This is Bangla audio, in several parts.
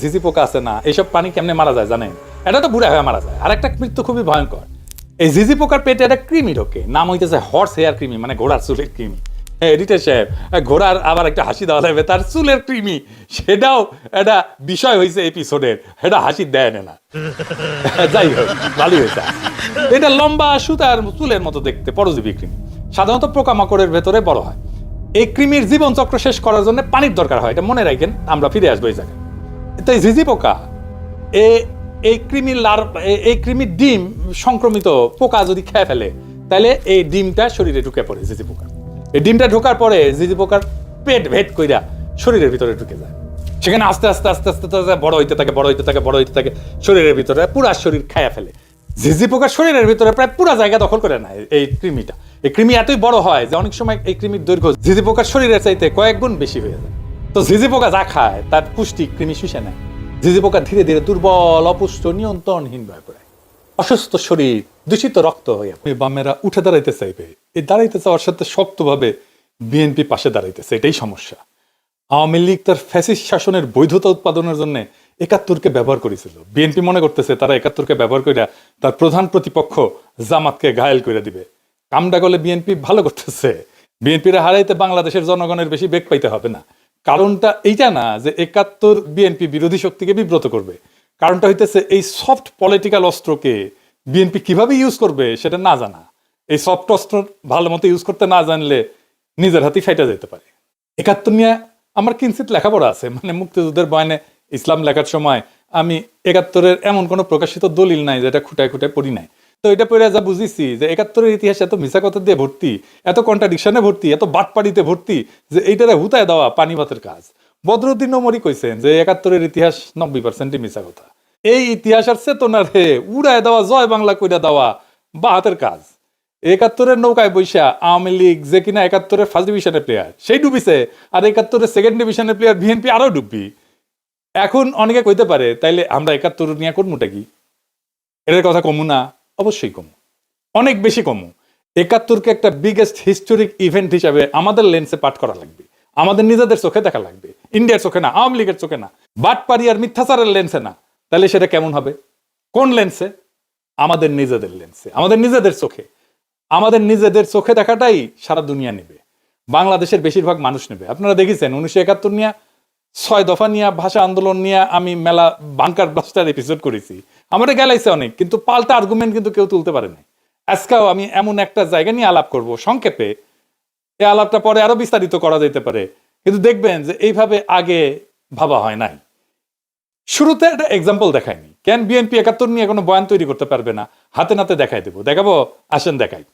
ঝিঝি পোকা আছে না, এইসব পানি কেমনে মারা যায় জানেন? এটা তো বুড়া হয়ে মারা যায়। আর একটা মৃত্যু খুবই ভয়ঙ্কর। এই ঝিঝি পোকার পেটে একটা কৃমি ঢোকে, নাম হইতেছে হর্স হেয়ার কৃমি, মানে ঘোড়ার চুলের কৃমি। হ্যাঁ এডিটর সাহেব, ঘোড়ার আবার একটা হাসি দেওয়া লাগবে, তার চুলের কৃমি, সেটাও একটা বিষয় হয়েছে এপিসোডের, এটা হাসি দেয় না। যাই হোক, ভালোই হয়েছে। এটা লম্বা সুতার চুলের মতো দেখতে, পরজীবী কৃমি, সাধারণত পোকামাকড়ের ভেতরে বড় হয়। এই কৃমির জীবন চক্র শেষ করার জন্য পানির দরকার হয়, এটা মনে রাখেন, আমরা ফিরে আসবো এই জায়গায়। তো এই ঝিঝি পোকা, এই কৃমির ডিম সংক্রমিত পোকা যদি খেয়ে ফেলে, তাহলে এই ডিমটা শরীরে ঢুকে পড়ে ঝিঝি পোকা। এই ডিমটা ঢোকার পরে ঝিঝি পোকার পেট ভেদ কইরা শরীরের ভিতরে ঢুকে যায়। সেখানে আস্তে আস্তে আস্তে আস্তে বড় হইতে থাকে, বড় হইতে থাকে, বড় হইতে থাকে, শরীরের ভিতরে পুরা শরীর খায়া ফেলে। ঝিঝি পোকার শরীরের ভিতরে প্রায় পুরা জায়গা দখল করে নেয় এই কৃমিটা। এই কৃমি এতই বড় হয় যে অনেক সময় এই কৃমির দৈর্ঘ্য ঝিঝি পোকার শরীরের চাইতে কয়েক গুণ বেশি হয়ে যায়। তো ঝিঝি পোকা যা খায় তার পুষ্টি কৃমি শুষে নেয়। ঝিঝি পোকা ধীরে ধীরে দুর্বল, অপুষ্ট, নিয়ন্ত্রণহীন হয়ে পড়ে। অসুস্থ শরীর, দূষিত রক্ত হয়ে বামেরা উঠে দাঁড়াইতে চাইবে, এই দাঁড়াইতে চাওয়ার সাথে শক্তভাবে বিএনপি পাশে দাঁড়াইতেছে, এটাই সমস্যা। আওয়ামী লীগ তার ফ্যাসিস্ট শাসনের বৈধতা উৎপাদনের জন্য ৭১কে ব্যবহার করেছিল। বিএনপি মনে করতেছে তারা ৭১কে ব্যবহার করে তার প্রধান প্রতিপক্ষ জামাতকে ঘায়েল করে দিবে। কামটা করলে বিএনপি ভালো করতেছে। বিএনপির হারাইতে বাংলাদেশের জনগণের বেশি বেগ পাইতে হবে না। কারণটা এইটা না যে ৭১ বিএনপি বিরোধী শক্তিকে বিব্রত করবে, কারণটা হইতেছে এই সফট পলিটিক্যাল অস্ত্রকে বিএনপি কিভাবে ইউজ করবে সেটা না জানা। এই সফট অস্ত্র ভালো মতো ইউজ করতে না জানলে নিজের হাতেই ফাইটা যেতে পারে। ৭১ নিয়ে আমার কিঞ্চিত লেখাপড়া আছে, মানে মুক্তিযুদ্ধের বয়ানে ইসলাম লেখার সময় আমি ৭১-এর এমন কোনো প্রকাশিত দলিল নাই যেটা খুঁটায় খুঁটায় পড়ি নাই। তো এটা পড়ে যা বুঝেছি যে ৭১-এর ইতিহাস এত মিছা কথা দিয়ে ভর্তি, এত কন্ট্রাডিকশনে ভর্তি, এত বাটপাড়িতে ভর্তি যে এইটারে হুতায় দেওয়া পানি ভাতের কাজ। বদরুদ্দিন ওমরি কইছেন যে ৭১-এর ইতিহাস ৯০% মিছা কথা। এই ইতিহাসের চেতনারে উড়ায় দেওয়া, জয় বাংলা কইরা দেওয়া বা হাতের কাজ। ৭১-এর নৌকায় বৈশা আওয়ামী লীগ যে কিনা ৭১-এর ফার্স্ট ডিভিশনের প্লেয়ার সেই ডুবিছে, আর ৭১-এর সেকেন্ড ডিভিশনের প্লেয়ার বিএনপি আরো ডুববি। এখন অনেকে কইতে পারে তাইলে আমরা ৭১ নিয়ে করমুটা কি? এর কথা কমু না? অবশ্যই কমু, অনেক বেশি কমু। ৭১-কে একটা বিগেস্ট হিস্টোরিক ইভেন্ট হিসাবে আমাদের লেন্সে পাঠ করা লাগবে, আমাদের নিজেদের চোখে দেখা লাগবে, ইন্ডিয়ার চোখে না, আওয়ামী লীগের চোখে না, বাটপাড়ি আর মিথ্যাচারের লেন্সে না। তাহলে সেটা কেমন হবে? কোন লেন্সে? আমাদের নিজেদের লেন্সে, আমাদের নিজেদের চোখে। আমাদের নিজেদের চোখে দেখাটাই সারা দুনিয়া নেবে, বাংলাদেশের বেশিরভাগ মানুষ নেবে। আপনারা দেখেছেন ১৯৭১ নিয়ে ৬ দফা নিয়ে, ভাষা আন্দোলন নিয়ে আমি মেলা বাংকার ব্লাস্টার এপিসোড করেছি, আমাদের গেলাইছে অনেক, কিন্তু পাল্টা আর্গুমেন্ট কিন্তু কেউ তুলতে পারে না। আজকেও আমি এমন একটা জায়গা নিয়ে আলাপ করব সংক্ষেপে, এই আলাপটা পরে আরো বিস্তারিত করা যেতে পারে, কিন্তু দেখবেন যে এইভাবে আগে ভাবা হয় নাই। শুরুতে একটা এক্সাম্পল দেখায়নি। কেন বিএনপি ৭১ নিয়ে কোনো বয়ান তৈরি করতে পারবে না? হাতে নাতে দেখাই দেবো, দেখাবো, আসেন দেখাই।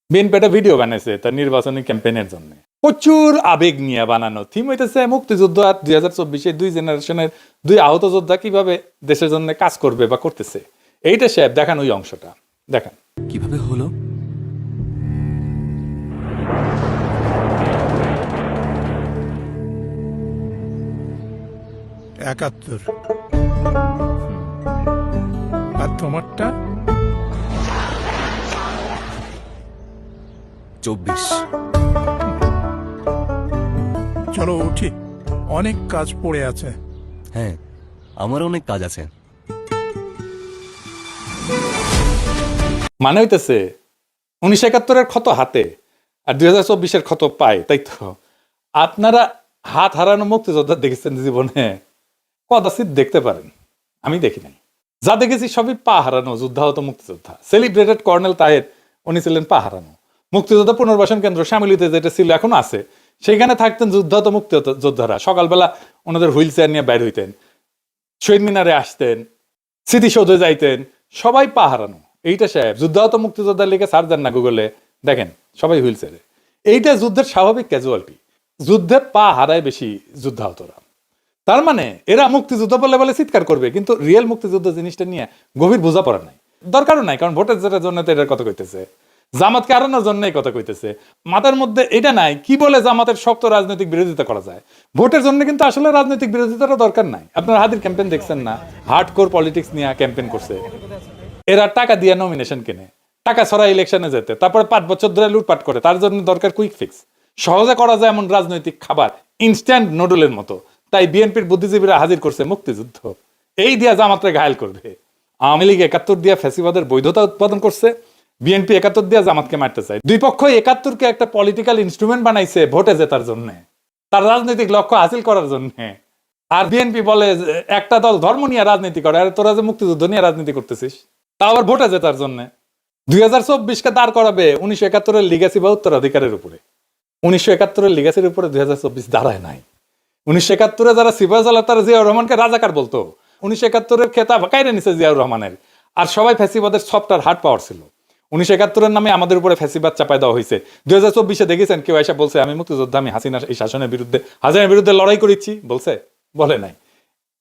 বিএনপি একটা ভিডিও বানাইছে তার নির্বাচনী ক্যাম্পেইনের জন্য, প্রচুর আবেগ নিয়ে বানানো। থিম হইতেছে মুক্তিযুদ্ধ আর ২০২৪ দুই জেনারেশনের দুই আহত যোদ্ধা কিভাবে দেশের জন্য কাজ করবে বা করতেছে। এইটা সাহেব দেখান, ওই অংশটা দেখান। কিভাবে হলো? একাত্তর। আর তোমারটা? ২৪। চলো উঠি, অনেক কাজ পড়ে আছে। হ্যাঁ, আমার অনেক কাজ আছে। মানে হইতেছে ১৯৭১-এর ক্ষত হাতে আর ২০২৪-এর ক্ষত পায়, তাই তো? আপনারা হাত হারানো মুক্তিযোদ্ধা দেখেছেন জীবনে? কদাচিৎ দেখতে পারেন, আমি দেখি নাই। যা দেখেছি সবই পা হারানো যোদ্ধাহত মুক্তিযোদ্ধা। সেলিব্রেটেড কর্নেল তাহের, উনি ছিলেন পা হারানো মুক্তিযোদ্ধা। পুনর্বাসন কেন্দ্র শ্যামলীতে যেটা ছিল, এখনো আছে, সেখানে থাকতেন যুদ্ধাহত মুক্তিযোদ্ধারা। সকালবেলা ওনাদের হুইল চেয়ার নিয়ে বাইর হইতেন, শহীদ মিনারে আসতেন, স্মৃতিসৌধে যাইতেন, সবাই পা হারানো। এইটা সাহেব যুদ্ধাহত মুক্তিযোদ্ধার লিখে সার্চ দেন না গুগলে, দেখেন সবাই হুইল চেয়ারে। এইটা যুদ্ধের স্বাভাবিক ক্যাজুয়ালিটি। যুদ্ধে পা হারায় বেশি যুদ্ধাহতরা। তার মানে এরা মুক্তিযুদ্ধ বলে বলে চিৎকার করবে, কিন্তু রিয়েল মুক্তিযুদ্ধ জিনিসটা নিয়ে গভীর বোঝাপড়া নাই, দরকারও নাই। কারণ ভোটের জন্য তো এটার কথা কইতেছে, জামাতকে হারানোর জন্য এই কথা কইতেছে। মাথার মধ্যে এটা নাই কি বলে জামাতের শক্ত রাজনৈতিক বিরোধিতা করা যায়। ভোটের জন্য কিন্তু আসলে রাজনৈতিক বিরোধিতারও দরকার নাই। আপনারা হাদির ক্যাম্পেইন দেখছেন না? হার্ডকোর পলিটিক্স নিয়ে ক্যাম্পেইন করছে। এরা টাকা দিয়ে নমিনেশন কিনে, টাকা ছড়া ইলেকশনে যেতে, তারপরে ৫ বছর ধরে লুটপাট করে। তার জন্য দরকার কুইক ফিক্স, সহজে করা যায় এমন রাজনৈতিক খাবার। ইনস্ট্যান্ট নুডলের মতো। তাই বিএনপির বুদ্ধিজীবীরা হাজির করছে মুক্তিযুদ্ধ, এই দিয়া জামাতরে ঘায়েল করবে। আওয়ামী লীগ ৭১ দিয়া ফ্যাসিবাদের বৈধতা উৎপাদন করছে, বিএনপি ৭১ দিয়া জামাতকে মারতে চায়। দুই পক্ষই ৭১কে একটা পলিটিক্যাল ইনস্ট্রুমেন্ট বানাইছে ভোটে জেতার জন্য, তার রাজনৈতিক লক্ষ্য হাসিল করার জন্য। আর বিএনপি বলে একটা দল ধর্ম নিয়ে রাজনীতি করে, আর তোরা যে মুক্তিযুদ্ধ নিয়ে রাজনীতি করতেছিস, তা আবার ভোটে জেতার জন্য। 2024-কে দাঁড় করাবে 1971-এর লিগ্যাসি বা উত্তরাধিকারের উপরে। 1971-এর লিগ্যাসির উপরে 2024 দাঁড়ায় নাই। 1971-এ যারা সিপাহসালার তারা জিয়াউর রহমানকে রাজাকার বলতো, 1971-এর খেতাব কাইরে নিছে জিয়াউর রহমানের। আর সবাই ফ্যাসিবাদের সফটওয়্যার হার্ড পাওয়ার ছিল। 1971-এর নামে আমাদের উপরে ফ্যাসিবাদ চাপাই দেওয়া হয়েছে। 2024-এ দেখেছেন কেউ এসে বলছে আমি মুক্তিযোদ্ধা, আমি হাসিনা এই শাসনের বিরুদ্ধে, হাসিনার বিরুদ্ধে লড়াই করেছি বলছে? বলে নাই।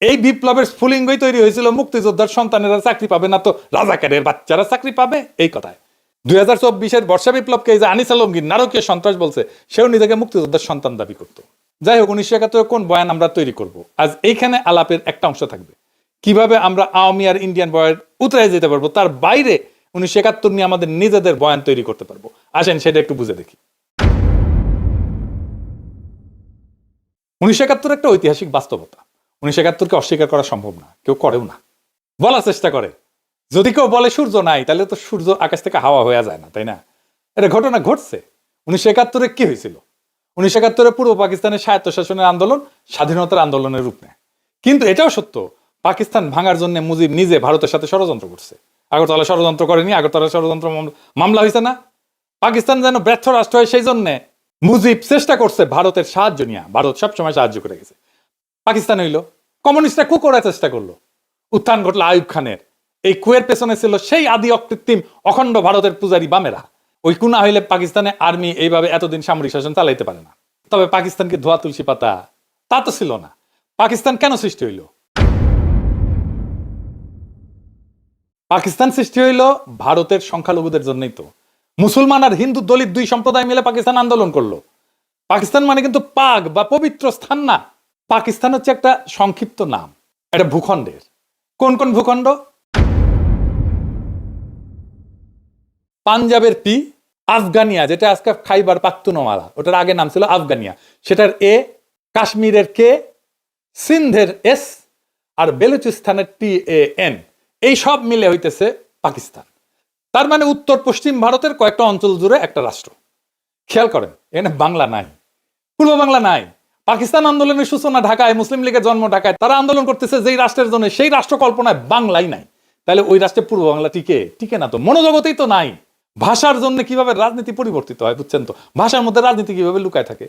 এই বিপ্লবের স্ফুলিঙ্গই তৈরি হয়েছিল মুক্তিযোদ্ধার সন্তানেরা চাকরি পাবে না তো রাজাকারের বাচ্চারা চাকরি পাবে, এই কথায়। 2024-এর বর্ষা বিপ্লবকে এই যে আনিস আলমগীর নারকীয় সন্ত্রাস বলছে, সেও নিজেকে মুক্তিযোদ্ধার সন্তান দাবি করতো। যাই হোক, 1971 কোন বয়ান আমরা তৈরি করব, আজ এইখানে আলাপের একটা অংশ থাকবে। কিভাবে আমরা আওয়ামী আর ইন্ডিয়ান বয়ান উতরাই যেতে পারবো, তার বাইরে 1971 নিয়ে আমাদের নিজেদের বয়ান তৈরি করতে পারবো। আসেন সেটা একটু বুঝে দেখি। 1971 একটা ঐতিহাসিক বাস্তবতা। 1971-কে অস্বীকার করা সম্ভব না, কেউ করেও না। বলার চেষ্টা করে, যদি কেউ বলে সূর্য নাই, তাহলে তো সূর্য আকাশ থেকে হাওয়া হয়ে যায় না, তাই না? এটা ঘটনা ঘটছে। 1971-এ কি হয়েছিল? 1971-এ পূর্ব পাকিস্তানের স্বায়ত্তশাসনের আন্দোলন স্বাধীনতার আন্দোলনের রূপ নেয়। কিন্তু এটাও সত্য, পাকিস্তান ভাঙার জন্য মুজিব নিজে ভারতের সাথে ষড়যন্ত্র করছে। আগরতলা ষড়যন্ত্র করেনি, আগরতলা ষড়যন্ত্র মামলা হয়েছে না? পাকিস্তান যেন ব্যর্থ রাষ্ট্র হয়, সেই জন্য মুজিব চেষ্টা করছে ভারতের সাহায্য নিয়ে। ভারত সবসময় সাহায্য করে গেছে। পাকিস্তান হইল কমিউনিস্টরা কু করার চেষ্টা করলো, উত্থান ঘটলো আইয়ুব খানের। এই কুয়ের পেছনে ছিল সেই আদি অকৃত্রিম অখণ্ড ভারতের পূজারী বামেরা। ওই কুনা হইলে পাকিস্তানে আর্মি এইভাবে এতদিন সামরিক শাসন চালাইতে পারে না। তবে পাকিস্তানকে ধোয়া তুলসী পাতা তা তো ছিল না। পাকিস্তান কেন সৃষ্টি হইল? পাকিস্তান সৃষ্টি হইল ভারতের সংখ্যালঘুদের জন্যই তো। মুসলমান আর হিন্দু দলিত দুই সম্প্রদায় মিলে পাকিস্তান আন্দোলন করলো। পাকিস্তান মানে কিন্তু পাক বা পবিত্র স্থান না। পাকিস্তান হচ্ছে একটা সংক্ষিপ্ত নাম, এটা ভূখণ্ডের। কোন কোন ভূখণ্ড? পাঞ্জাবের পি, আফগানিয়া যেটা আজকে খাইবার পাখতুনওয়ালা, ওটার আগে নাম ছিল আফগানিয়া, সেটার এ, কাশ্মীরের কে, সিন্ধের এস, আর বেলুচিস্তানের TAN, এই সব মিলে হইতেছে পাকিস্তান। তার মানে উত্তর পশ্চিম ভারতের কয়েকটা অঞ্চল জুড়ে একটা রাষ্ট্র। খেয়াল করেন, এখানে বাংলা নাই, পূর্ব বাংলা নাই। পাকিস্তান আন্দোলনের সূচনা ঢাকায়, মুসলিম লীগের জন্ম ঢাকায়। তারা আন্দোলন করতেছে যেই রাষ্ট্রের জন্য, সেই রাষ্ট্র কল্পনায় বাংলাই নাই। তাহলে ওই রাষ্ট্রে পূর্ব বাংলা টিকে না তো, মনোজগতেই তো নাই। ভাষার জন্য কিভাবে রাজনীতি পরিবর্তিত হয় বুঝছেন তো? ভাষার মধ্যে রাজনীতি কিভাবে লুকায় থাকে।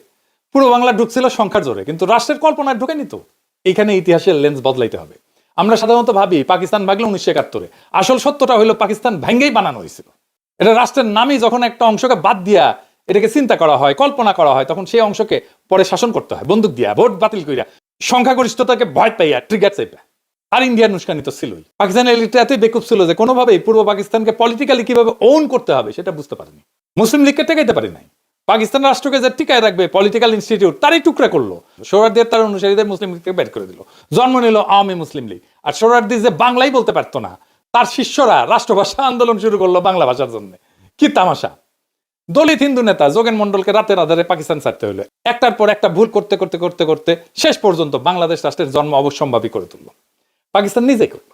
পূর্ব বাংলা ঢুকছিল সংখ্যার জোরে, কিন্তু রাষ্ট্রের কল্পনায় ঢুকেনি তো। এখানে ইতিহাসের লেন্স বদলাইতে হবে। আমরা সাধারণত ভাবি পাকিস্তান ভাগলে 1971-এ, আসল সত্যটা হলো পাকিস্তান ভেঙ্গেই বানানো হয়েছিল। এটা রাষ্ট্রের নামই যখন একটা অংশকে বাদ দিয়া এটাকে চিন্তা করা হয়, কল্পনা করা হয়, তখন সেই অংশকে পরে শাসন করতে হয় বন্দুক দিয়া, ভোট বাতিল করিয়া, সংখ্যাগরিষ্ঠতাকে ভয় পাইয়া, ট্রিগার চাইপা। আর ইন্ডিয়ান উস্কানি তো ছিলই। পাকিস্তানের এলিটটা এতই বেকুব ছিল যে কোনোভাবেই পূর্ব পাকিস্তানকে পলিটিক্যালি কিভাবে ওন করতে হবে সেটা বুঝতে পারেনি। মুসলিম লীগকে টেকাইতে পারে নাই। পাকিস্তান রাষ্ট্রকে যে টিকায় রাখবে পলিটিক্যাল ইনস্টিটিউট, তারই টুকরা করলো। সোহরাওয়ার্দী তার অনুসারীদের মুসলিম লীগ থেকে বের করে দিল, জন্ম নিল আওয়ামী মুসলিম লীগ। আর সোহরাওয়ার্দী যে বাংলাই বলতে পারতো না, তার শিষ্যরা রাষ্ট্রভাষা আন্দোলন শুরু করলো বাংলা ভাষার জন্য। কি তামাশা! দলিত হিন্দু নেতা যোগেন মন্ডলকে রাতের আধারে পাকিস্তান ছাড়তে হলো। একটার পর একটা ভুল করতে করতে করতে করতে শেষ পর্যন্ত বাংলাদেশ রাষ্ট্রের জন্ম অবশ্যম্ভাবী করে তুললো। পাকিস্তান নিজেই করলো।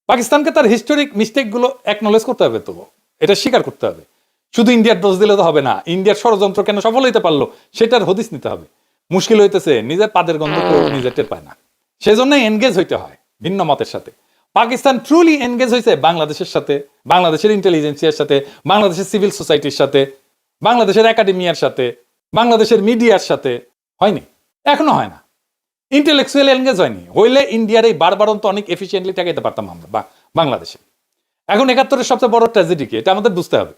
পাকিস্তানকে তার হিস্টোরিক মিস্টেক গুলো একনলেজ করতে হবে, তো এটা স্বীকার করতে হবে। শুধু ইন্ডিয়ার দোষ দিলে তো হবে না। ইন্ডিয়ার ষড়যন্ত্র কেন সফল হইতে পারলো সেটার হদিস নিতে হবে। মুশকিল হইতেছে নিজের পাদের গন্ধ কেউ নিজে টের পায় না, সেজন্য এনগেজ হইতে হয় ভিন্ন মতের সাথে। পাকিস্তান ট্রুলি এনগেজ হয়েছে বাংলাদেশের সাথে, বাংলাদেশের ইন্টেলিজেন্সিয়ার সাথে, বাংলাদেশের সিভিল সোসাইটির সাথে, বাংলাদেশের একাডেমিয়ার সাথে, বাংলাদেশের মিডিয়ার সাথে। হয়নি, এখনো হয় না। ইন্টেলেকচুয়াল এনগেজ হয়নি। হইলে ইন্ডিয়ার এই বারবারন্ত অনেক এফিসিয়েন্টলি ঠেকাইতে পারতাম আমরা বাংলাদেশে। এখন 71-এর সবচেয়ে বড় ট্র্যাজেডি কি, এটা আমাদের বুঝতে হবে।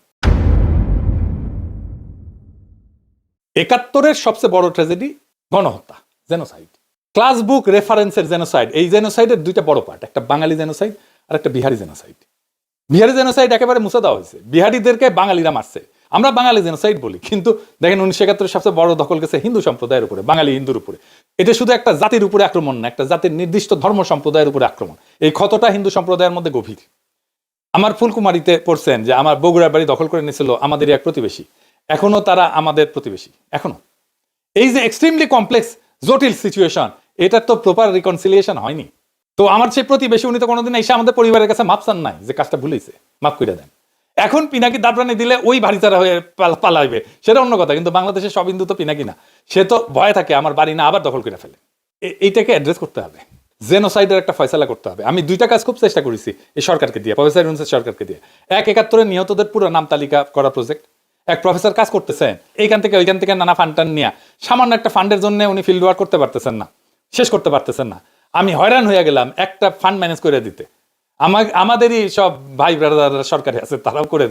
71-এর সবচেয়ে বড় ট্র্যাজেডি গণহত্যা, জেনোসাইড, ক্লাস বুক রেফারেন্সের জেনোসাইড। এই জেনোসাইডের দুইটা বড় পার্ট, একটা বাঙালি জেনোসাইড আর একটা বিহারি জেনোসাইড। বিহারি জেনোসাইড একেবারে মুছে দেওয়া হয়েছে, বিহারিদেরকে বাঙালিরা মারছে। আমরা বাঙালি জেনোসাইড বলি, কিন্তু দেখেন 1971-এর সবচেয়ে বড় দখল গেছে হিন্দু সম্প্রদায়ের উপরে, বাঙালি হিন্দুর উপরে। এটা শুধু একটা জাতির উপরে আক্রমণ না, একটা জাতির নির্দিষ্ট ধর্ম সম্প্রদায়ের উপরে আক্রমণ। এই ক্ষতটা হিন্দু সম্প্রদায়ের মধ্যে গভীর। আমার ফুলকুমারিতে পড়ছেন যে আমার বগুড়ার বাড়ি দখল করে নিয়েছিল আমাদের এক প্রতিবেশী, এখনো তারা আমাদের প্রতিবেশী। এখনো এই যে এক্সট্রিমলি কমপ্লেক্স জটিল সিচুয়েশন, এটার তো প্রপার রিকনসিলিয়েশন হয়নি। তো আমার সেই প্রতিবেশী উনি তো কোনোদিন এসে আমাদের পরিবারের কাছে মাপ চান নাই যে কাজটা ভুলেছে, মাফ করে দেন। এখন পিনাকি দাবরানি দিলে ওই ভারিচারা হয়ে পালাইবে, সেটা অন্য কথা। কিন্তু বাংলাদেশের সব হিন্দু তো পিনাকি না, সে তো ভয় থাকে আমার বাড়ি না আবার দখল করে ফেলে। এইটাকে অ্যাড্রেস করতে হবে, জেনোসাইডের একটা ফয়সালা করতে হবে। আমি দুইটা কাজ খুব চেষ্টা করেছি এই সরকারকে দিয়ে, প্রফেসর ইউনূসের সরকারকে দিয়ে। 71 নিহতদের পুরো নাম তালিকা করা প্রজেক্ট, এক প্রফেসর কাজ করতেছেন এইখান থেকে ওইখান থেকে নানা ফান্ড টান নিয়ে, সামান্য একটা ফান্ডের জন্য উনি ফিল্ড ওয়ার্ক করতে পারতেছেন না, শেষ করতে পারতেছেন না। আমি হয়রান হয়ে গেলাম একটা ফান্ড ম্যানেজ করে দিতে, আমাদেরই সব ভাই ব্রাদার সরকারি আছে তারাও করে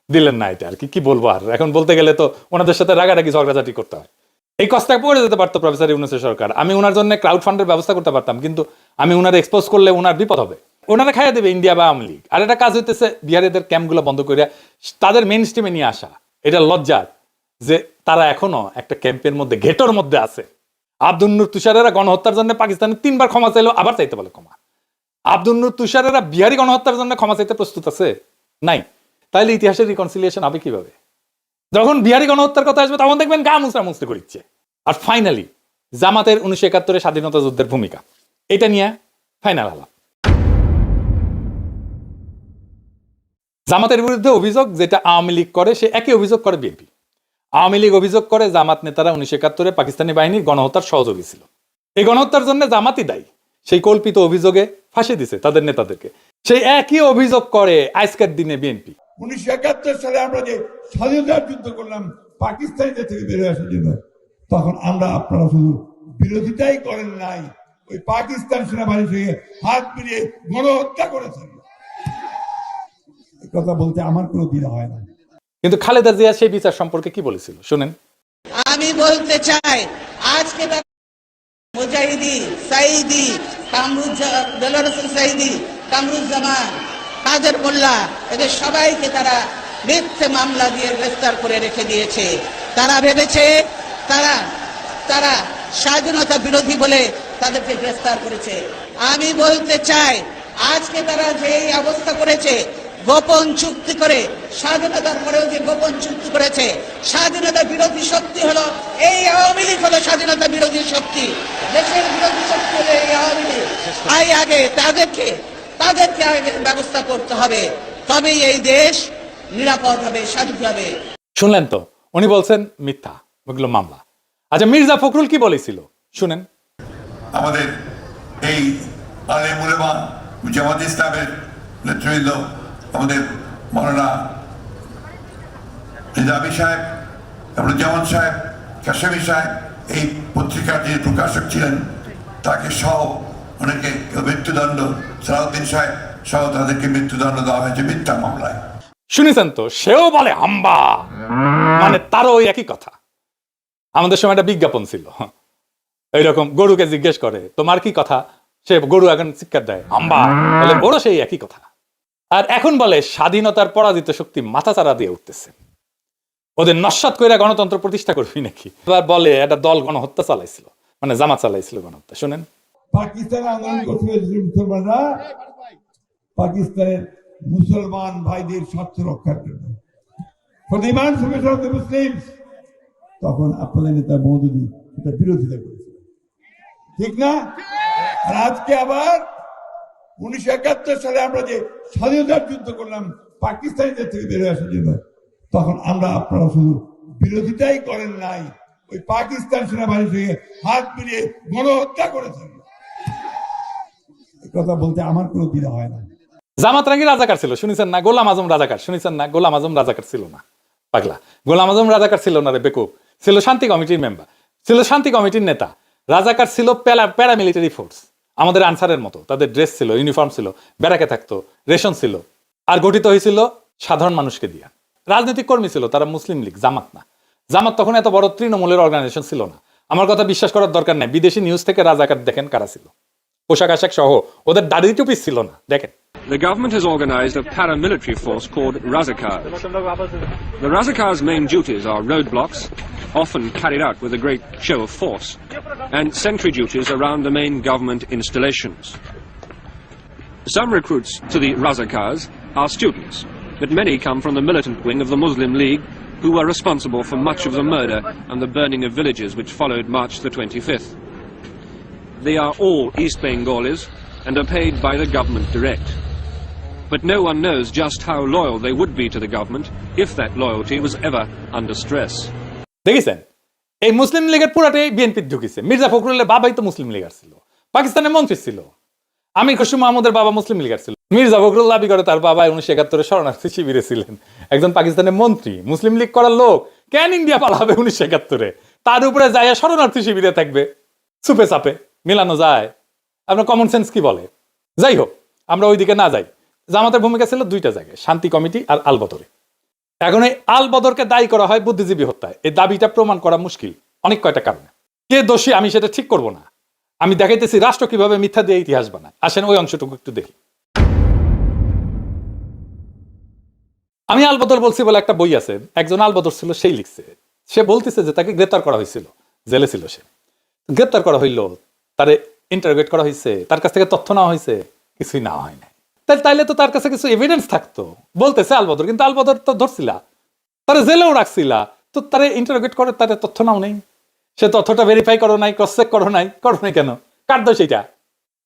দিলেন না। এটা আর কি বলবো, আর এখন বলতে গেলে তো ওনাদের সাথে রাগারাগি ঝগড়াঝাটি করতে হয়। এই কষ্টটা পড়ে যেতে পারতো প্রফেসর ইউনূসের সরকার, আমি ওনার জন্য ক্রাউড ফান্ডের ব্যবস্থা করতে পারতাম, কিন্তু আমি ওনার এক্সপোজ করলে ওনার বিপদ হবে, ওনারা খাইয়া দেবে ইন্ডিয়া বা আওয়ামী লীগ। আর একটা কাজ হইতেছে বিহারিদের ক্যাম্পগুলো বন্ধ করে তাদের মেইন স্ট্রিমে নিয়ে আসা। এটা লজ্জার যে তারা এখনো একটা ক্যাম্পের মধ্যে, ঘেটোর মধ্যে আছে। আব্দুল নূর তুষারেরা গণহত্যার জন্য পাকিস্তানে 3 বার ক্ষমা চাইলো, আবার চাইতে বলে ক্ষমা। আব্দুল নূর তুষারেরা বিহারি গণহত্যার জন্য ক্ষমা চাইতে প্রস্তুত আছে? নাই। তাহলে ইতিহাসের রিকনসিলিয়েশন হবে কিভাবে? যখন বিহারি গণহত্যার কথা আসবে তখন দেখবেন গা মুসরা মুসরি করিচ্ছে। আর ফাইনালি জামাতের 1971 স্বাধীনতা যুদ্ধের ভূমিকা, এটা নিয়ে ফাইনাল আলাপ। জামাতের বিরুদ্ধে অভিযোগ যেটা আওয়ামী লীগ করে, সে একই অভিযোগ করে বিএনপি। আওয়ামী লীগ অভিযোগ করে জামাত নেতারা 1971 পাকিস্তানি বাহিনীর গণহত্যার সহযোগী ছিল, এই গণহত্যার জন্য জামাতই দায়ী। সেই কল্পিত অভিযোগে ফাঁসি দিছে তাদের নেতাদেরকে। সেই একই অভিযোগ করে আজকের দিনে বিএনপি। 1971 সালে আমরা যে স্বাধীনতার যুদ্ধ করলাম পাকিস্তানিদের থেকে বেরিয়ে আসার জন্য, তখন আপনারা শুধু বিরোধিতাই করেন নাই, ওই পাকিস্তান সেনাবাহিনীর সঙ্গে হাত মিলিয়ে গণহত্যা করেছেন। কথা বলতে আমার কোনো দ্বিধা হয় না। কিন্তু খালেদা জিয়া সেই বিচার সম্পর্কে কি বলেছিল শুনেন। আমি বলতে চাই, আজকে মুজাহিদি সাইদি সাইদি কামরুজ্জামান কাদের মোল্লা, এদের সবাইকে তারা মিথ্যে মামলা দিয়ে গ্রেফতার করে রেখে দিয়েছে। তারা ভেবেছে তারা স্বাধীনতা বিরোধী বলে তাদেরকে গ্রেফতার করেছে। আমি বলতে চাই, আজকে তারা যে এই অবস্থা করেছে, গোপন চুক্তি করে, স্বাধীনতার পরেও যে গোপন চুক্তি করেছে, স্বাধীনতা বিরোধী শক্তি হলো এই আওয়ামী লীগ, হলো স্বাধীনতা বিরোধী শক্তি, দেশের বিরোধী শক্তি হলো এই আওয়ামী লীগ। তাই আগে তাদেরকে আগে ব্যবস্থা করতে হবে, তবেই এই দেশ নিরাপদ হবে, স্বাধীন হবে। শুনলেন তো, উনি বলছেন মিথ্যা, ওগুলো মামলা। আচ্ছা, মির্জা ফখরুল কি বলেছিল শুনেন। আমাদের এই আলেম উলেমা জামাত ইসলামের নেতৃবৃন্দ, আমাদের মৌলানা নিজামী সাহেব, জামান সাহেব, কাশেমি সাহেব, এই পত্রিকার যে প্রকাশক ছিলেন তাকে সহ অনেকে মৃত্যুদণ্ড, সালাউদ্দিন সাহেব সহ তাদেরকে মৃত্যুদণ্ড দেওয়া হয়েছে মিথ্যা মামলায়। শুনেছেন তো, সেও বলে হাম্বা, মানে তারও ওই একই কথা। আমাদের সময় একটা বিজ্ঞাপন ছিল এইরকম, গরুকে জিজ্ঞেস করে তোমার কি কথা, সে গরু এখন চিৎকার দেয় হাম্বা, বলে ওরও সেই একই কথা। আর এখন বলে স্বাধীনতার পরাজিত শক্তি মাথাচাড়া দিয়ে উঠতেছে, ওদের নস্যাৎ করে গণতন্ত্র প্রতিষ্ঠা করবি নাকি। এবার বলে একটা দল গণহত্যা চালাইছিল, মানে জামাত চালাইছিল গণহত্যা। শুনেন, পাকিস্তানে আন্দোলন করতে হয়েছিল মুসলমানরা পাকিস্তানের মুসলমান ভাইদের স্বার্থ রক্ষার জন্য, তখন আপনাদের নেতা মওদুদি এটা বিরোধিতা করেছিল, ঠিক না? আর আজকে আবার 1971 সালে আমরা যে স্বাধীনতার যুদ্ধ করলাম পাকিস্তানিদের থেকে বেরিয়ে আসার জন্য, তখন আপনারা শুধু বিরোধিতাই করেন নাই, ওই পাকিস্তান সেনাবাহিনীর সঙ্গে হাত মিলিয়ে গণহত্যা করেছেন। কথা বলতে আমার কোনো দ্বিধা হয় না। জামাত রাঙ্গি রাজাকার ছিল শুনেছেন না, গোলাম আজম রাজাকার শুনেছেন না, গোলাম আজম রাজাকার ছিল না পাগলা, গোলাম আজম রাজাকার ছিল না রে বেকুব, ছিল শান্তি কমিটির মেম্বার, ছিল শান্তি কমিটির নেতা। রাজাকার ছিল প্যারামিলিটারি ফোর্স, আমাদের আনসারের মতো, তাদের ড্রেস ছিল, ইউনিফর্ম ছিল, ব্যারাকে থাকতো, রেশন ছিল, আর গঠিত হয়েছিল সাধারণ মানুষকে দিয়া। রাজনৈতিক কর্মী ছিল, তারা মুসলিম লীগ, জামাত না। জামাত তখন এত বড় তৃণমূলের অর্গানাইজেশন ছিল না। আমার কথা বিশ্বাস করার দরকার নাই, বিদেশি নিউজ থেকে রাজাকার দেখেন কারা ছিল, পোশাক আশাক সহ, ওদের দাড়ি টুপি ছিল না। দেখেন, The government has organized a paramilitary force called Razakars. The Razakars' main duties are roadblocks, often carried out with a great show of force, and sentry duties around the main government installations. Some recruits to the Razakars are students, but many come from the militant wing of the Muslim League, who were responsible for much of the murder and the burning of villages which followed March the 25th. They are all East Bengalis and are paid by the government direct. But no one knows just how loyal they would be to the government if that loyalty was ever under stress. দেখেছেন এই মুসলিম লীগের পুরাটাই বিএনপির ঢুকিছে। মির্জা ফখরুলের বাবাই তো মুসলিম লীগার ছিল, পাকিস্তানের মন্ত্রী ছিল। আমির খসরু মাহমুদের বাবা মুসলিম লীগার ছিল। মির্জা ফখরুল দাবি করে তার বাবা 1971 শরণার্থী শিবিরে ছিলেন, একজন পাকিস্তানের মন্ত্রী। মুসলিম লীগ করার লোক কেন ইন্ডিয়া পালাবে 1971-এ? তার উপরে যায় শরণার্থী শিবিরে থাকবে। চুপে চাপে মিলানো যায়? আপনার কমন সেন্স কি বলে? যাই হোক, আমরা ওইদিকে না যাই। জামাতের ভূমিকা ছিল দুইটা জায়গায়, শান্তি কমিটি আর আলবদরে। এখন এই আলবদরকে দায়ী করা হয় বুদ্ধিজীবী হত্যায়। এই দাবিটা প্রমাণ করা মুশকিল অনেক কয়টা কারণে। কে দোষী আমি সেটা ঠিক করব না, আমি দেখাইতেছি রাষ্ট্র কিভাবে মিথ্যা দিয়ে ইতিহাস বানায়। আসেন ওই অংশটুকু একটু দেখি। আমি আলবদর বলছি বলে একটা বই আছে, একজন আলবদর ছিল সেই লিখছে। সে বলতেছে যে তাকে গ্রেপ্তার করা হয়েছিল, জেলে ছিল সে। গ্রেপ্তার করা হইল, তারে ইন্টারোগেট করা হয়েছে, তার কাছ থেকে তথ্য নেওয়া হয়েছে, কিছুই নেওয়া হয় না। তাইলে তো তার কাছে কিছু এভিডেন্স থাকতো, বলতেছে আলবদর। কিন্তু আলবদর তো ধরছিলা, তারা জেলেও রাখছিলা, তো তারা ইন্টারোগেট করে, তার তথ্য নাও নেই, সে তথ্যটা ভেরিফাই করো নাই, ক্রস চেক করো নাই কেন? কার দোষ এটা?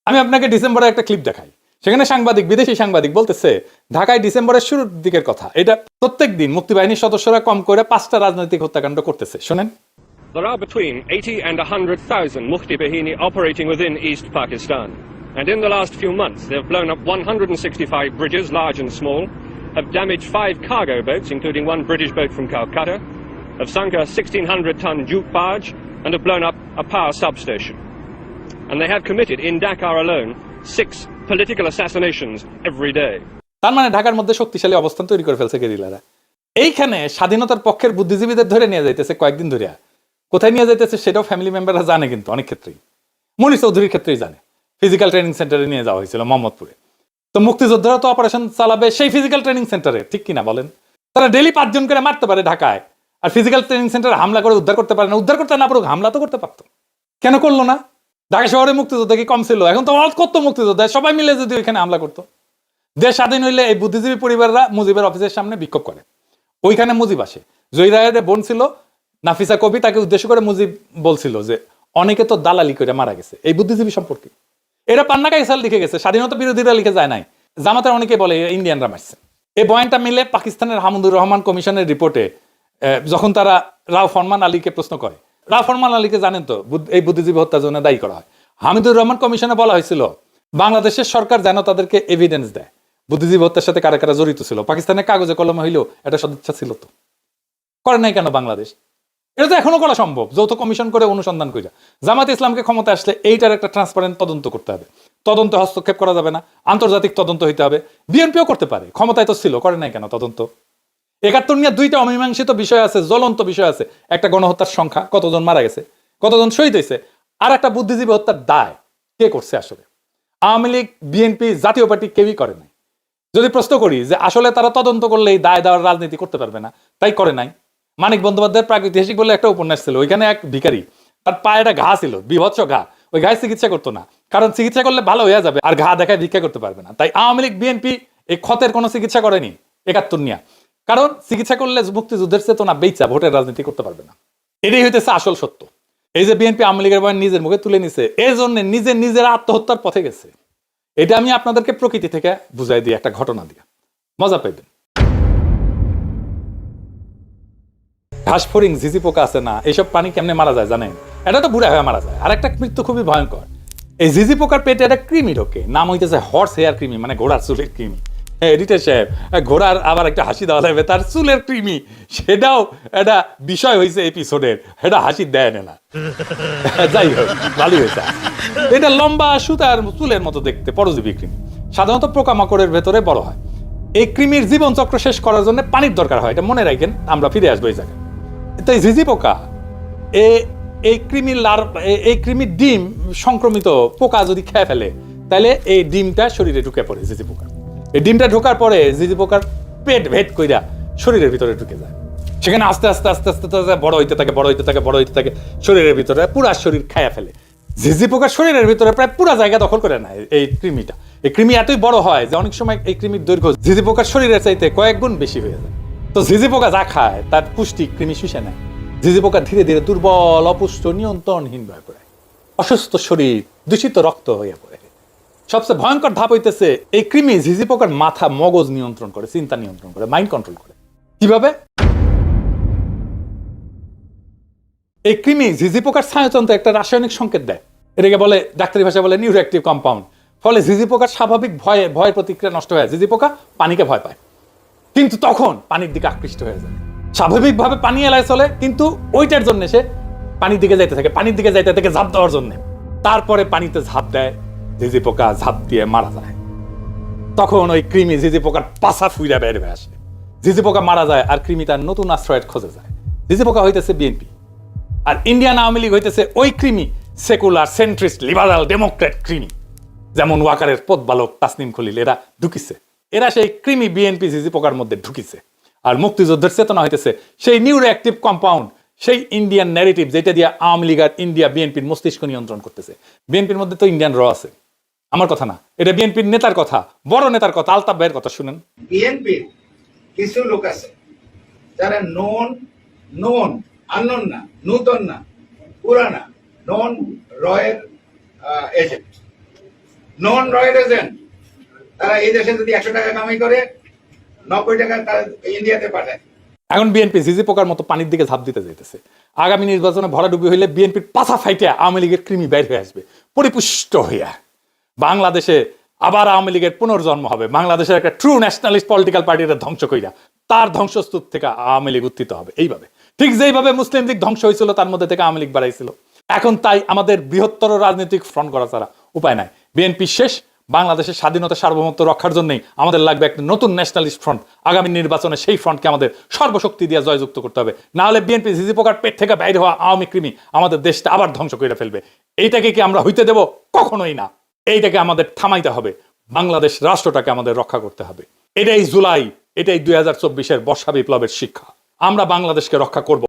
আমি আপনাকে ডিসেম্বরে একটা ক্লিপ দেখাই, সেখানে সাংবাদিক, বিদেশি সাংবাদিক বলতেছে ঢাকায় ডিসেম্বরের শুরুর দিকের কথা, এটা প্রত্যেক দিন মুক্তিবাহিনীর সদস্যরা কম করে 5টা রাজনৈতিক হত্যাকাণ্ড করতেছে। শোনেন, There are between 80 and 100,000 Mufti Bahini operating within East Pakistan. And in the last few months, they've blown up 165 bridges, large and small, have damaged 5 cargo boats, including one British boat from Calcutta, have sunk a 1,600-ton jute barge, and have blown up a power substation. And they have committed, in Dakar alone, 6 political assassinations every day. তার মানে ঢাকার মধ্যে শক্তিশালী অবস্থান তৈরি করে ফেলছে গেরিলারা। এইখানে স্বাধীনতার পক্ষের বুদ্ধিজীবীদের ধরে নিয়ে যাইতেছে কয়েকদিন ধরে। কোথায় নিয়ে যাইতেছে সেটাও ফ্যামিলি মেম্বাররা জানে, কিন্তু অনেক ক্ষেত্রেই, মনির চৌধুরীর ক্ষেত্রেই জানে। ফিজিক্যাল ট্রেনিং সেন্টারে নিয়ে যাওয়া হয়েছিল মোহাম্মদপুরে। তো মুক্তিযোদ্ধারা তো অপারেশন চালাবে সেই ফিজিক্যাল ট্রেনিং সেন্টারে, ঠিক কিনা বলেন? তারা ডেইলি 5 জন করে মারতে পারে ঢাকায়, আর ফিজিক্যাল ট্রেনিং সেন্টারে হামলা করে উদ্ধার করতে পারে না। উদ্ধার করতে না পারুক, হামলা তো করতে পারতো, কেন করলো না? ঢাকা শহরে মুক্তিযোদ্ধা কি কম ছিল? এখন তো কত মুক্তিযোদ্ধা, সবাই মিলে যদি ওইখানে হামলা করতো। দেশ স্বাধীন হইলে এই বুদ্ধিজীবী পরিবাররা মুজিবের অফিসের সামনে বিক্ষোভ করে, ওইখানে মুজিব আসে। জয়রায়ের বোন ছিল নাফিসা কবি, তাকে উদ্দেশ্য করে মুজিব বলছিল যে অনেকে তো দালালি করে মারা গেছে এই বুদ্ধিজীবী সম্পর্কে। এরা পান্না কাইসাল লিখে গেছে, স্বাধীনতা বিরোধীরা লিখে যায় নাই। জামাতের অনেকে বলে ইন্ডিয়ানরা মারছে। এই বয়ানটা মিলে পাকিস্তানের হামুদুর রহমান কমিশনের রিপোর্টে যখন তারা রাও ফরমান আলীকে প্রশ্ন করে, রাও ফরমান আলীকে জানেন তো এই বুদ্ধিজীবী হত্যার জন্য দায়ী করা হয়। হামিদুর রহমান কমিশনে বলা হয়েছিল বাংলাদেশের সরকার যেন তাদেরকে এভিডেন্স দেয় বুদ্ধিজীবী হত্যার সাথে কারা কারা জড়িত ছিল। পাকিস্তানের কাগজে কলমে হইলেও এটা সদিচ্ছা ছিল, তো করে নাই কেন বাংলাদেশ? এটা তো এখনো করা সম্ভব, যৌথ কমিশন করে অনুসন্ধান করে। জামাত ইসলামকে ক্ষমতা আসলে এইটার একটা ট্রান্সপারেন্ট তদন্ত করতে হবে, তদন্ত হস্তক্ষেপ করা যাবে না, আন্তর্জাতিক তদন্ত হইতে হবে। বিএনপিও করতে পারে, ক্ষমতায় তো ছিল, করে নাই কেন তদন্ত? 71 নিয়ে 2টা অমীমাংসিত বিষয় আছে, জ্বলন্ত বিষয় আছে। একটা গণহত্যার সংখ্যা, কতজন মারা গেছে, কতজন শহীদ হয়েছে, আর একটা বুদ্ধিজীবী হত্যার দায় কে করছে আসলে। আওয়ামী লীগ, বিএনপি, জাতীয় পার্টি কেউই করে নাই। যদি প্রশ্ন করি যে আসলে তারা তদন্ত করলে এই দায় দেওয়ার রাজনীতি করতে পারবে না, তাই করে নাই। মানিক বন্দ্যোপাধ্যায়ের প্রাগৈতিহাসিক বলে একটা উপন্যাস ছিল, ওইখানে এক ভিখারি, তার পায়ে একটা ঘা ছিল, বিভৎস ঘা, ওই ঘায়ে চিকিৎসা করতো না, কারণ চিকিৎসা করলে ভালো হয়ে যাবে, আর ঘা দেখায় ভিক্ষা করতে পারবে না। তাই আওয়ামী লীগ, বিএনপি এই ক্ষতের কোনো চিকিৎসা করেনি 71 নিয়ে, কারণ চিকিৎসা করলে মুক্তিযুদ্ধের চেতনা বেচা ভোটের রাজনীতি করতে পারবে না। এটাই হইতেছে আসল সত্য। এই যে বিএনপি আওয়ামী লীগের বয়ান নিজের মুখে তুলে নিছে, এই জন্য নিজের আত্মহত্যার পথে গেছে। এটা আমি আপনাদেরকে প্রকৃতি থেকে বুঝাই দিই একটা ঘটনা দিয়ে, মজা পাইবেন। ঘাস ফড়িং, ঝিঝি পোকা আছে না, এইসব প্রাণী কেমনে মারা যায় জানেন? এটা তো বুড়া হয়ে মারা যায়। আর একটা মৃত্যু খুবই ভয়ঙ্কর। এই ঝিঝি পোকার পেটে একটা কৃমি ঢোকে, নাম হইতেছে হর্স হেয়ার কৃমি, মানে ঘোড়ার চুলের কৃমি। এডিটর সাহেব, ঘোড়ার আবার একটা হাসি দেওয়া লাগবে, তার চুলের কৃমি, সেটাও একটা বিষয় হয়েছে এপিসোডের, এটা হাসি দেয় না। যাই হোক, ভালোই হয়েছে। এটা লম্বা সুতার চুলের মতো দেখতে, পরজীবী কৃমি, সাধারণত পোকামাকড়ের ভেতরে বড় হয়। এই কৃমির জীবন চক্র শেষ করার জন্য পানির দরকার হয়, এটা মনে রাখেন, আমরা ফিরে আসবো এই জায়গায়। তো এই ঝিঝি পোকা, এই কৃমির ডিম সংক্রমিত পোকা যদি খেয়ে ফেলে, তাহলে এই ডিমটা শরীরে ঢুকে পড়ে ঝিঝি পোকা। এই ডিমটা ঢোকার পরে ঝিঝি পোকার পেট ভেদ কইরা শরীরের ভিতরে ঢুকে যায়, সেখানে আস্তে আস্তে আস্তে আস্তে বড় হইতে থাকে, শরীরের ভিতরে পুরা শরীর খায়া ফেলে। ঝিঝি পোকার শরীরের ভিতরে প্রায় পুরা জায়গা দখল করে নেয় এই কৃমিটা। এই কৃমি এতই বড় হয় যে অনেক সময় এই কৃমির দৈর্ঘ্য ঝিঝি পোকার শরীরের চাইতে কয়েক গুণ বেশি হয়ে যায়। তো ঝিঝি পোকা যা খায় তার পুষ্টি কৃমি শুষে নেয়। ঝিঝি পোকা ধীরে ধীরে দুর্বল, অপুষ্ট, নিয়ন্ত্রণহীন হয়ে পড়ে, অসুস্থ শরীর, দূষিত রক্ত হয়ে পড়ে। সবচেয়ে ভয়ঙ্কর ধাপ হইতেছে এই কৃমি ঝিঝি পোকার মাথা, মগজ নিয়ন্ত্রণ করে, চিন্তা নিয়ন্ত্রণ করে, মাইন্ড কন্ট্রোল করে। কিভাবে? এই কৃমি ঝিঝি পোকার স্নায়ুতন্ত্রে একটা রাসায়নিক সংকেত দেয়, এটাকে বলে ডাক্তারি ভাষায় বলে নিউরোঅ্যাক্টিভ কম্পাউন্ড। ফলে ঝিঝি পোকার স্বাভাবিক ভয়ের প্রতিক্রিয়া নষ্ট হয়, ঝিঝি পোকা পানিকে ভয় পায়, কিন্তু তখন পানির দিকে আকৃষ্ট হয়ে যায়। স্বাভাবিকভাবে পানি এলায় চলে, কিন্তু ওইটার জন্য সে পানির দিকে যাইতে থাকে, পানির দিকে যাইতে থাকে ঝাঁপ দেওয়ার জন্য। তারপরে পানিতে ঝাঁপ দেয়, ঝিঝি পোকা ঝাঁপ দিয়ে মারা যায়। তখন ওই কৃমি ঝিঝি পোকার পাছা ফুইরা বের হয়ে আসে, ঝিঝি পোকা মারা যায়, আর কৃমি তার নতুন আশ্রয়ের খোঁজে যায়। ঝিঝি পোকা হইতেছে বিএনপি, আর ইন্ডিয়ান আওয়ামী লীগ হইতেছে ওই কৃমি, সেকুলার, সেন্ট্রিস্ট, লিবারাল, ডেমোক্রেট কৃমি, যেমন ওয়াকারের পথবালক তাসনিম খলিল, এরা ঢুকিছে। এরা সেই কৃমি বিএনপি ঝিঝি পোকার মধ্যে ঢুকিছে। আর মুক্তিযুদ্ধের চেতনা হইতেছে সেই নিউরোঅ্যাক্টিভ কম্পাউন্ড, সেই ইন্ডিয়ান ন্যারেটিভ, যেটা দিয়ে আওয়ামী লীগ আর ইন্ডিয়া বিএনপির মস্তিষ্ক নিয়ন্ত্রণ করতেছে। বিএনপির মধ্যে তো ইন্ডিয়ান র আছে, আমার কথা না, এটা বিএনপির নেতার কথা, বড় নেতার কথা, আলতাফ ভাইয়ের কথা শুনেন। বিএনপির কিছু লোক আছে যারা নন আননোন না, নূতন না, পুরানা, নন রয়ের এজেন্ট, নন রয়ের এজেন্ট। তারা এই দেশে যদি 100 টাকা কামাই করে, 90 টাকা তারা ইন্ডিয়াতে পাঠায়। এখন বিএনপি ঝিঝি পোকার মতো পানির দিকে ঝাঁপ দিতে যাইতেছে। আগামী নির্বাচনে ভরাডুবি হইলে বিএনপির পাছা ফাইটে আওয়ামী লীগের কৃমি বের হয়ে আসবে পরিপুষ্ট হইয়া। বাংলাদেশে আবার আওয়ামী লীগের পুনর্জন্ম হবে, বাংলাদেশের একটা ট্রু ন্যাশনালিস্ট পলিটিক্যাল পার্টির ধ্বংস কইরা তার ধ্বংসস্তূপ থেকে আওয়ামী লীগ উত্থিত হবে। এইভাবে ঠিক যেইভাবে মুসলিম লীগ ধ্বংস হয়েছিল, তার মধ্যে থেকে আওয়ামী লীগ বাড়াইছিল। এখন তাই আমাদের বৃহত্তর রাজনৈতিক ফ্রন্ট করা ছাড়া উপায় নাই। বিএনপি শেষ, বাংলাদেশের স্বাধীনতা সার্বভৌমত্ব রক্ষার জন্যই আমাদের লাগবে একটা নতুন ন্যাশনালিস্ট ফ্রন্ট। আগামী নির্বাচনে সেই ফ্রন্টকে আমাদের সর্বশক্তি দিয়ে জয়যুক্ত করতে হবে, না হলে বিএনপি ঝিঝি পোকার পেট থেকে বাইরে হওয়া আওয়ামী কৃমি আমাদের দেশটা আবার ধ্বংস করে ফেলবে। এইটাকে কি আমরা হইতে দেব? কখনোই না। এইটাকে আমাদের থামাইতে হবে, বাংলাদেশ রাষ্ট্রটাকে আমাদের রক্ষা করতে হবে। এটাই জুলাই, এটাই 2024-এর বর্ষা বিপ্লবের শিক্ষা। আমরা বাংলাদেশকে রক্ষা করব।